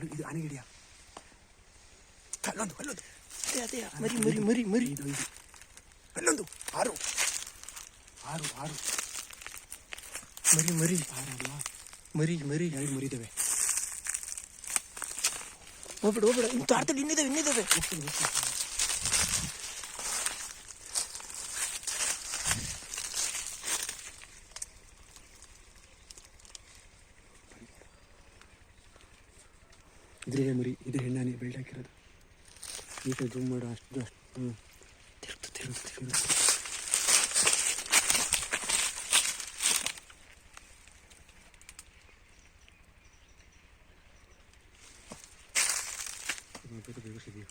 ಇದು ಆನೆಗಿಡಿಯ ಅಲ್ಲೊಂದು ಅಲ್ಲೊಂದು ಅದೇ ಮರಿ ಮರಿ ಮರಿ ಮರಿ ಅಲ್ಲೊಂದು ಆರು ಆರು ಆರು ಮರಿ ಮರಿ ಆರಲ್ವಾ ಮರಿ ಮರಿ ಎರಡು ಮರಿದ್ದಾವೆ. ಹೋಗ್ಬಿಡು ಹೋಗ್ಬಿಡು ಇನ್ನು ತಾಡ್ತಲ್ಲಿ ಇನ್ನಿದ್ದಾವೆ ಇದ್ರೆ ಮರಿ ಇದ್ರೆ ಹೆಣ್ಣಾನೆ ಬೆಲ್ಟ್ ಹಾಕಿರೋದು. ಈಗ ಜೂಮ್ ಮಾಡು ಅಷ್ಟು ತಿರುಗ್ತು ಬೇಗ ಸಿಗಿ